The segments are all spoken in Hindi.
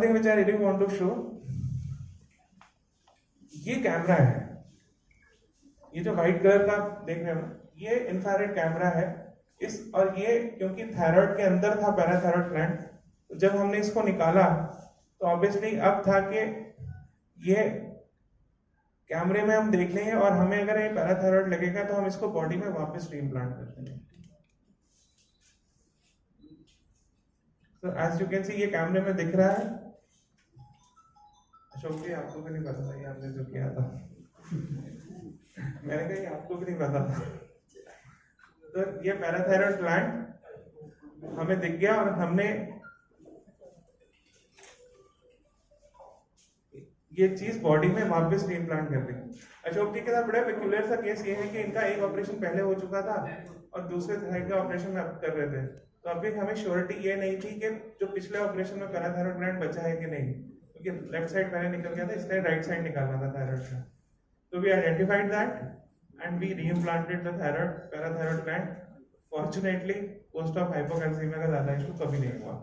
something which I really want to show. ये कैमरा है, ये जो व्हाइट कलर का देख रहे हो, ये इंफ्रारेड कैमरा है। इस और ये क्योंकि थायराइड के अंदर था पैराथायराइड ग्लैंड, तो जब हमने इसको निकाला तो ऑब्वियसली अब था कि ये कैमरे में हम देख लेंगे और हमें अगर ये पैराथायराइड लगेगा तो हम इसको बॉडी में वापस रीइम्प्लांट कर देंगे। तो एज यू कैन सी ये कैमरे में दिख रहा है। अशोक जी आपको भी नहीं पता था ये आपने जो किया था। मैंने कहा आपको भी नहीं पता था। तो ये पैराथायराइड ग्लैंड हमें दिख गया और हमने ये चीज बॉडी में वापस रीइम्प्लांट कर दी। अशोक जी के साथ बड़ा पेक्यूलियर सा केस ये है कि इनका एक ऑपरेशन पहले हो चुका था और दूसरे थाई का ऑपरेशन में अब कर रहे थे, तो अभी हमें श्योरिटी ये नहीं थी कि जो पिछले ऑपरेशन में पैराथायराइड ग्लैंड बचा है कि नहीं, क्योंकि लेफ्ट साइड पहले निकल गया था, इसलिए राइट साइड निकालना था थायराइड का। तो we identified that and we reimplanted the thyroid parathyroid gland. Fortunately post of hypocalcaemia का ज्यादा इशू कभी नहीं हुआ।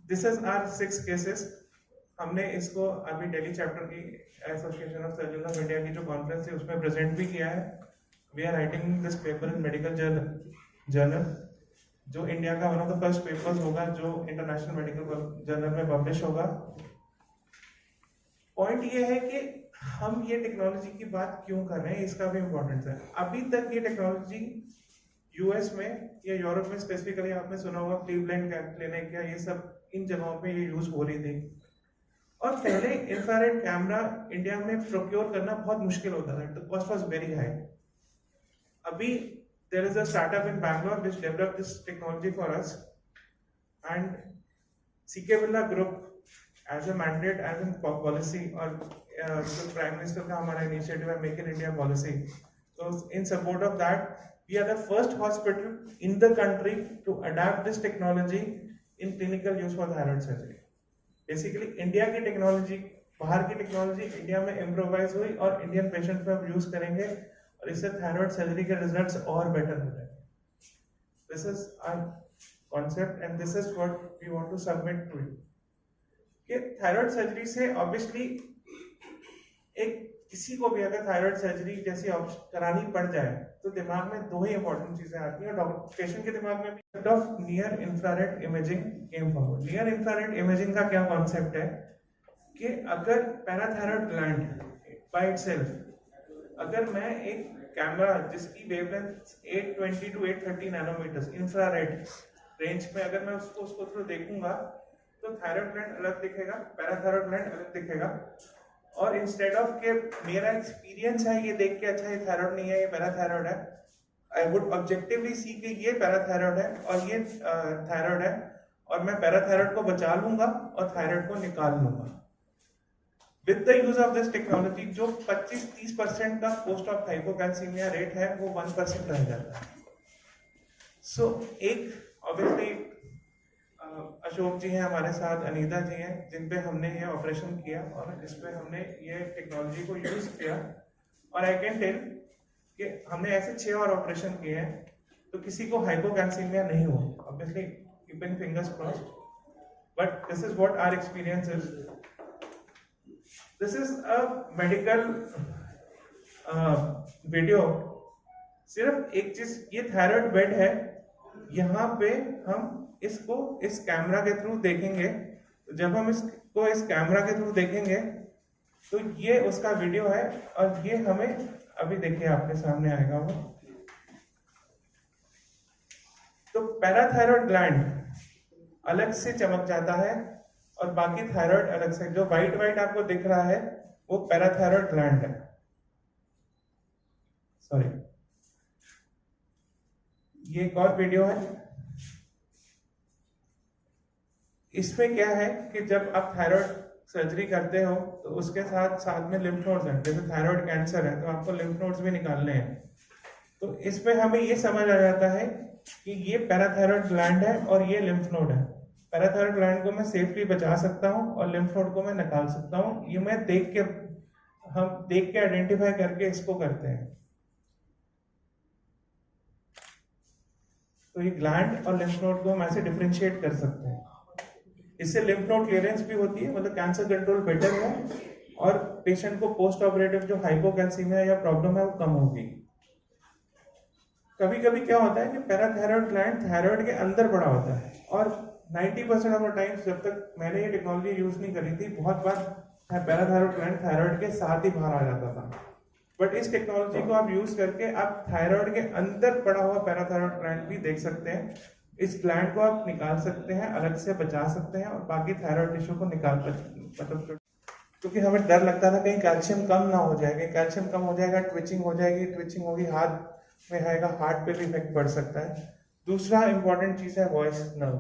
This is our 6 cases. हमने इसको अभी दिल्ली चैप्टर की association of surgeon of India की जो कॉन्फ्रेंस है उसमें प्रेजेंट भी किया है। We are writing this paper in medical journal, जो इंडिया का one of the first papers होगा जो इंटरनेशनल मेडिकल जर्नल में पब्लिश होगा। पॉइंट ये है कि हम ये टेक्नोलॉजी की बात क्यों कर रहे हैं, इसका भी इम्पोर्टेंस है। अभी तक ये टेक्नोलॉजी यूएस में या यूरोप में स्पेसिफिकली आपने सुना होगा क्लीवलैंड क्लिनिक या ये सब इन जगहों पे ये यूज हो रही थी। और पहले इंफ्रारेड कैमरा इंडिया में प्रोक्योर करना बहुत मुश्किल होता था, the cost was very high. अभी there is a startup in Bangalore which developed this technology for us, and CK Birla Group as a mandate, as a policy, और जो प्राइम मिनिस्टर का हमारा इनिशिएटिव है make in India policy, so in support of that we are the first hospital in the country to adapt this technology in clinical use for thyroid surgery. Basically India की टेक्नोलॉजी, बाहर की टेक्नोलॉजी इंडिया में इम्प्रोवाइज हुई और इंडियन पेशेंट पे हम यूज करेंगे और इससे थायराइड सर्जरी के रिजल्ट्स और बेटर हो जाएंगे। This is our concept and this is what we want to submit to you. कि थायराइड सर्जरी से ऑब्वियसली एक किसी को भी अगर थायराइड सर्जरी जैसी करानी पड़ जाए तो दिमाग में दो ही इंपॉर्टेंट चीजें आती हैं। पेशेंट के दिमाग में भी of near infrared imaging came forward. Near infrared imaging का क्या कॉन्सेप्ट है कि अगर पैराथायराइड ग्लैंड बाय इटसेल्फ, अगर मैं एक कैमरा जिसकी wavelength 820 to 830 nanometres infrared range में अगर मैं उसको थ्रू देखूंगा तो थायराइड ग्लैंड अलग दिखेगा, पैराथायराइड ग्लैंड अलग दिखेगा। और इंस्टेड ऑफ के मेरा एक्सपीरियंस है ये देख के अच्छा ये थायराइड नहीं है ये पैराथायराइड है, आई वुड ऑब्जेक्टिवली सी कि ये पैराथायराइड है और ये थायराइड है और मैं पैराथायराइड को बचा लूंगा और थायराइड को निकाल लूंगा। With the use of this technology जो 25-30% का पोस्ट ऑफ हाइपोकैल्सीमिया रेट है वो 1% रह जाता है। सो एक ऑब्वियसली अशोक जी हैं हमारे साथ, अनीता जी हैं जिन पे हमने ये ऑपरेशन किया और जिस पे हमने ये टेक्नोलॉजी को यूज किया। और आई कैन टेल कि हमने ऐसे 6 और ऑपरेशन किए हैं तो किसी को हाइपोकैल्सीमिया नहीं हुआ, obviously keeping fingers crossed, but this is what our experience is. This is a medical video. सिर्फ एक चीज, ये थायराइड बेड है, यहाँ पे हम इसको इस कैमरा के थ्रू देखेंगे। जब हम इसको इस कैमरा के थ्रू देखेंगे तो ये उसका वीडियो है और ये हमें अभी देखिए आपके सामने आएगा वो। तो पैराथायराइड ग्लैंड अलग से चमक जाता है और बाकी थायराइड अलग से। जो व्हाइट व्हाइट आपको दिख रहा है वो पैराथायराइड ग्लैंड है। सॉरी, ये एक और वीडियो है। इसमें क्या है कि जब आप थायराइड सर्जरी करते हो तो उसके साथ साथ में लिम्फ नोड्स हैं, जैसे थायराइड कैंसर है तो आपको लिम्फ नोड्स भी निकालने हैं। तो इसमें हमें ये समझ आ जाता है कि ये पैराथायराइड ग्लैंड है और ये लिम्फ नोड है। पैराथायराइड ग्लैंड को मैं सेफली बचा सकता हूँ और लिम्फ नोड को मैं निकाल सकता हूँ। ये मैं हम देख के आइडेंटिफाई करके इसको करते हैं। तो ये ग्लैंड और लिम्फ नोड को हम ऐसे डिफरेंशिएट कर सकते हैं। इससे लिम्फ नोड क्लियरेंस भी होती है, मतलब कैंसर कंट्रोल बेटर है, और पेशेंट को पोस्ट ऑपरेटिव जो हाइपोकैल्सीमिया या प्रॉब्लम है वो कम होगी। कभी कभी क्या होता है कि पैराथायरॉयड ग्लैंड थायराइड के अंदर बड़ा होता है, और 90% ऑफ द टाइम्स जब तक मैंने ये टेक्नोलॉजी यूज नहीं करी थी, बहुत बार पैराथायरॉयड ग्लैंड थायराइड के साथ ही बाहर आ जाता था। बट इस टेक्नोलॉजी को आप यूज करके आप थायराइड के अंदर पड़ा हुआ पैराथायरॉयड ग्लैंड भी देख सकते हैं। इस ग्लैंड को आप निकाल सकते हैं, अलग से बचा सकते हैं, और बाकी थायराइड टिश्यू को निकाल मतलब, क्योंकि हमें डर लगता था कहीं कैल्शियम कम ना हो जाएगा, कैल्शियम कम हो जाएगा ट्विचिंग हो जाएगी, ट्विचिंग होगी हाथ में आएगा, हार्ट पे भी इफेक्ट पड़ सकता है। दूसरा इंपॉर्टेंट चीज है वॉइस नर्व,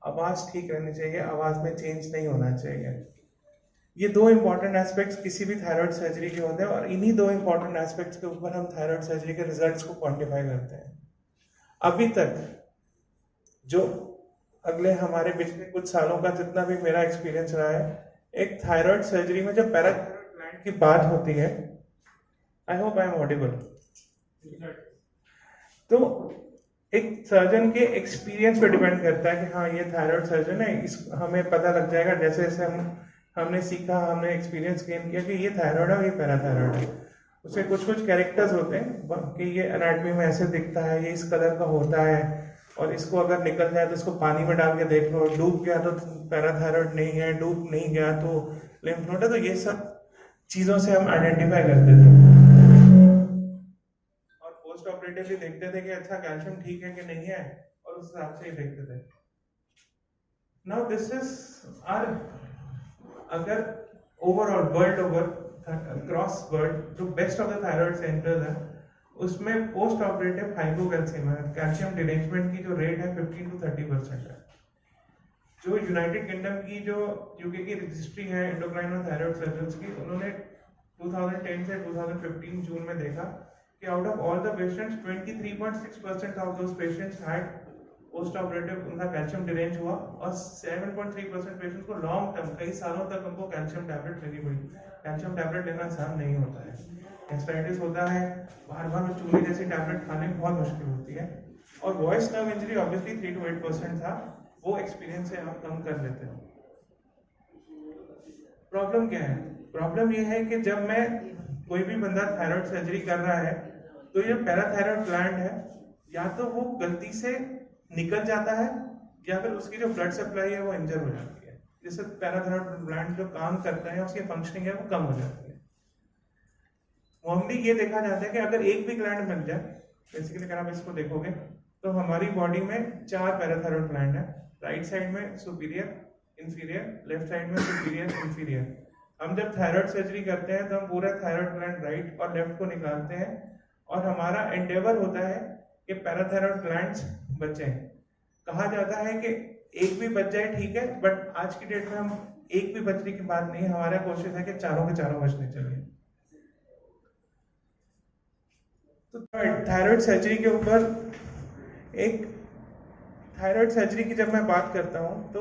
आवाज ठीक रहनी चाहिए, आवाज में चेंज नहीं होना चाहिए। ये दो इंपॉर्टेंट एस्पेक्ट्स किसी भी थायराइड सर्जरी के होते हैं, और इन्हीं दो इंपॉर्टेंट एस्पेक्ट्स के ऊपर हम थायराइड सर्जरी के रिजल्ट्स को क्वांटिफाई करते हैं। अभी तक जो अगले हमारे पिछले कुछ सालों का जितना भी मेरा एक्सपीरियंस रहा है, एक थायराइड सर्जरी में जब पैराथायरॉयड ग्लैंड की बात होती है, I hope I am audible, तो एक सर्जन के एक्सपीरियंस पे डिपेंड करता है कि हाँ ये थायराइड सर्जन है, इस हमें पता लग जाएगा जैसे जैसे हमने सीखा, हमने एक्सपीरियंस गेन किया कि ये थायराइड है, ये पैराथायराइड है। उसके कुछ कुछ कैरेक्टर्स होते हैं कि ये एनाटॉमी में ऐसे दिखता है, ये इस कलर का होता है, और इसको अगर निकल जाए तो इसको पानी में डाल के देख लो, डूब गया तो पैराथायराइड नहीं है, डूब नहीं गया तो लिम्फ नोड है। तो ये सब चीजों से हम आइडेंटिफाई करते थे, और पोस्ट ऑपरेटिवली देखते थे कि अच्छा कैल्शियम ठीक है कि नहीं है, और उस हिसाब से ही देखते थे। नाउ दिस इज आर, अगर overall world over cross world जो best of the thyroid centres हैं, उसमें post operative hypocalcaemia calcium derangement की जो रेट है 15 to 30% है। जो यूनाइटेड किंगडम की जो यूके की रजिस्ट्री है एंडोक्राइन और थायराइड सर्जन्स की, उन्होंने 2010 से 2015 जून में देखा कि out of all the patients 23.6% of those patients had post operative उनका कैल्शियम डिरेंज हुआ, और 7.3% पेशेंट्स को लॉन्ग टर्म कई सालों तक उनको कैल्शियम टैबलेट लेनी पड़ी। कैल्शियम टैबलेट लेना आसान नहीं होता है, गैस्ट्राइटिस होता है, बार बार चूने जैसी टैबलेट खाने में बहुत मुश्किल होती है, और voice nerve injury obviously 3 to 8% था, वो एक्सपीरियंस से आप कम कर लेते हो। प्रॉब्लम क्या है? प्रॉब्लम ये है कि जब मैं कोई भी बंदा थायराइड सर्जरी कर रहा है, तो ये पैराथायराइड ग्लैंड है, या तो वो गलती से निकल जाता है, या फिर उसकी जो ब्लड सप्लाई है वो इंजर हो जाती है, जिससे पैराथायराइड ग्लैंड जो काम करता है उसकी फंक्शनिंग है वो कम हो जाती है। नॉर्मली ये देखा जाता है कि अगर एक भी ग्लैंड मिल जाए, बेसिकली अगर आप इसको देखोगे तो हमारी बॉडी में 4 पैराथायराइड ग्लैंड है, राइट साइड में सुपीरियर, इंफीरियर, लेफ्ट साइड में सुपीरियर, इंफीरियर। हम जब थायराइड सर्जरी करते हैं तो हम पूरा थायराइड ग्लैंड राइट और लेफ्ट को निकालते हैं, और हमारा एंडेवर होता है कि पैराथायराइड ग्लैंड्स बचें। कहा जाता है कि एक भी बच जाए ठीक है, बट आज की डेट में हम एक भी बचने की बात नहीं, हमारा कोशिश है कि चारों के चारों बचने चाहिए। तो थायराइड सर्जरी के ऊपर एक थायराइड सर्जरी की जब मैं बात करता हूँ, तो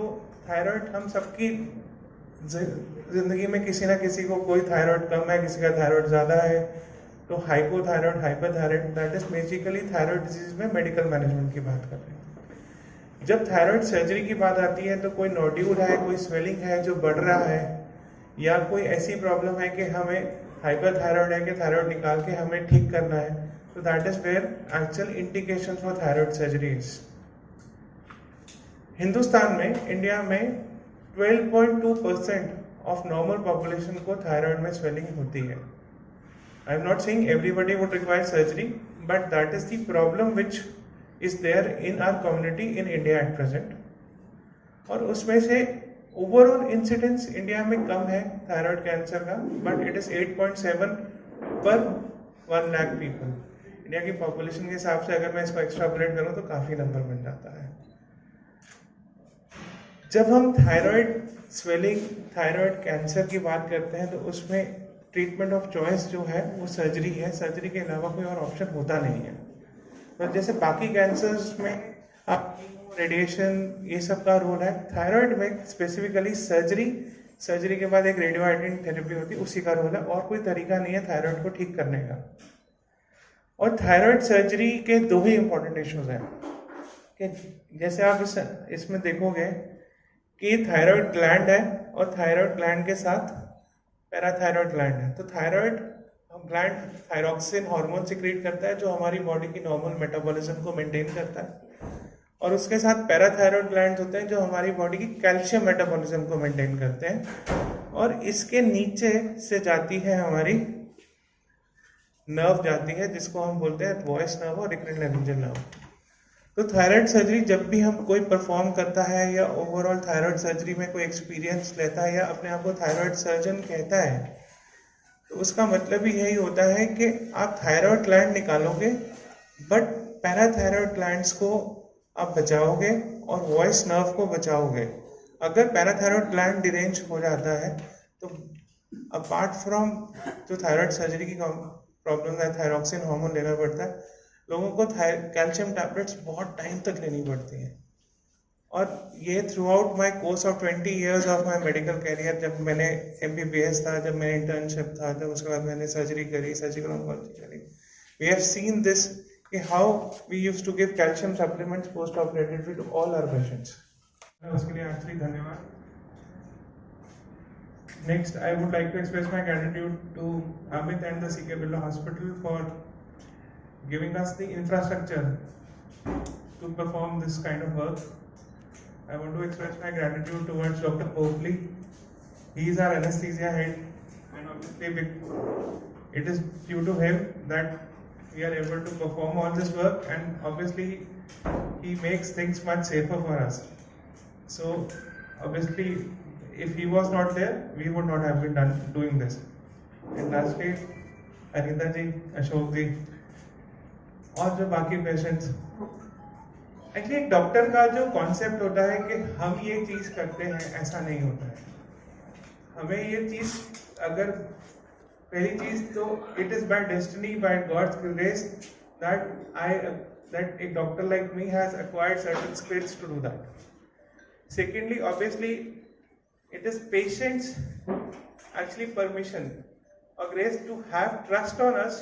थायराइड हम सबकी जिंदगी में किसी ना किसी को कोई थायराइड कम है, किसी का थायराइड ज्यादा है, तो hypothyroid, hyperthyroid, that is basically thyroid disease में मेडिकल मैनेजमेंट की बात कर रहे हैं। जब थायराइड सर्जरी की बात आती है तो कोई नोड्यूल है, कोई स्वेलिंग है जो बढ़ रहा है, या कोई ऐसी प्रॉब्लम है कि हमें हाइपरथायराइड है कि थायराइड निकाल के हमें ठीक करना है, तो that is where actual indication for thyroid surgery is. Hindustan में, इंडिया में 12.2% ऑफ नॉर्मल पॉपुलेशन को थायराइड में स्वेलिंग होती है। I am not saying everybody would require surgery, but that is the problem which is there in our community in India at present. और उसमें से ओवरऑल इंसिडेंस इंडिया में कम है थायराइड कैंसर का, but it is 8.7 per 1 lakh people. India की पॉपुलेशन के हिसाब से अगर मैं इसको एक्स्ट्रापोलेट करूं तो काफी नंबर बन जाता है। जब हम थायराइड स्वेलिंग, थायराइड कैंसर की बात करते हैं, तो उसमें ट्रीटमेंट ऑफ चॉइस जो है वो सर्जरी है। सर्जरी के अलावा कोई और ऑप्शन होता नहीं है। तो जैसे बाकी कैंसर्स में आप रेडिएशन ये सब का रोल है, थायराइड में स्पेसिफिकली सर्जरी के बाद एक रेडियोआइडिन थेरेपी होती है, उसी का रोल है, और कोई तरीका नहीं है थायराइड को ठीक करने का। और थायराइड सर्जरी के 2 ही इंपॉर्टेंट इश्यूज हैं। कि जैसे आप इसमें देखोगे कि थायराइड ग्लैंड है और थायराइड ग्लैंड के साथ पैराथायराइड ग्लैंड है। तो thyroid gland thyroxine hormone secrete करता है जो हमारी बॉडी की नॉर्मल मेटाबॉलिज्म को मेंटेन करता है, और उसके साथ पैराथायराइड ग्लैंड होते हैं जो हमारी बॉडी की कैल्शियम मेटाबॉलिज्म को मेंटेन करते हैं। और इसके नीचे से जाती है हमारी नर्व जाती है जिसको हम बोलते हैं वॉइस नर्व और रिक्रिनल नर्व। तो थायराइड सर्जरी जब भी हम कोई परफॉर्म करता है या ओवरऑल थायराइड सर्जरी में कोई एक्सपीरियंस लेता है या अपने आप को थायराइड सर्जन कहता है, तो उसका मतलब ही यही होता है कि आप थायराइड ग्लैंड निकालोगे बट पैराथायराइड ग्लैंड्स को आप बचाओगे और वॉइस नर्व को बचाओगे। अगर पैराथायराइड ग्लैंड डिरेंज हो जाता है तो अपार्ट फ्रॉम जो थायराइड सर्जरी की प्रॉब्लम है, थायरॉक्सिन हार्मोन लेना पड़ता है, लोगों को कैल्शियम टैबलेट्स बहुत टाइम तक लेनी पड़ती हैं। और ये throughout my course of 20 years of my medical career, जब मैंने MBBS था, जब मैंने इंटर्नशिप था, जब उसके बाद मैंने सर्जरी करी, सर्जिकल ऑन्कोलॉजी करी, वी हैव सीन दिस कि how we used to give calcium supplements postoperatively to all our patients. उसके लिए एक्चुअली धन्यवाद। Next, I would like to express my gratitude to Amit and the CK Birla Hospital for giving us the infrastructure to perform this kind of work. I want to express my gratitude towards Dr. Copley. He is our anesthesia head, and obviously it is due to him that we are able to perform all this work, and obviously he makes things much safer for us. So obviously if he was not there, we would not have been doing this. And lastly, Anita ji, Ashok ji, और जो बाकी पेशेंट्स, एक्चुअली एक डॉक्टर का जो कॉन्सेप्ट होता है कि हम ये चीज करते हैं, ऐसा नहीं होता है। हमें ये चीज, अगर पहली चीज तो it is by destiny, by God's grace that a doctor like me has acquired certain skills to do that. Secondly, obviously it is patients actually permission or grace to have trust on us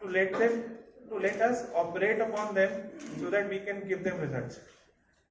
to let us operate upon them so that we can give them results.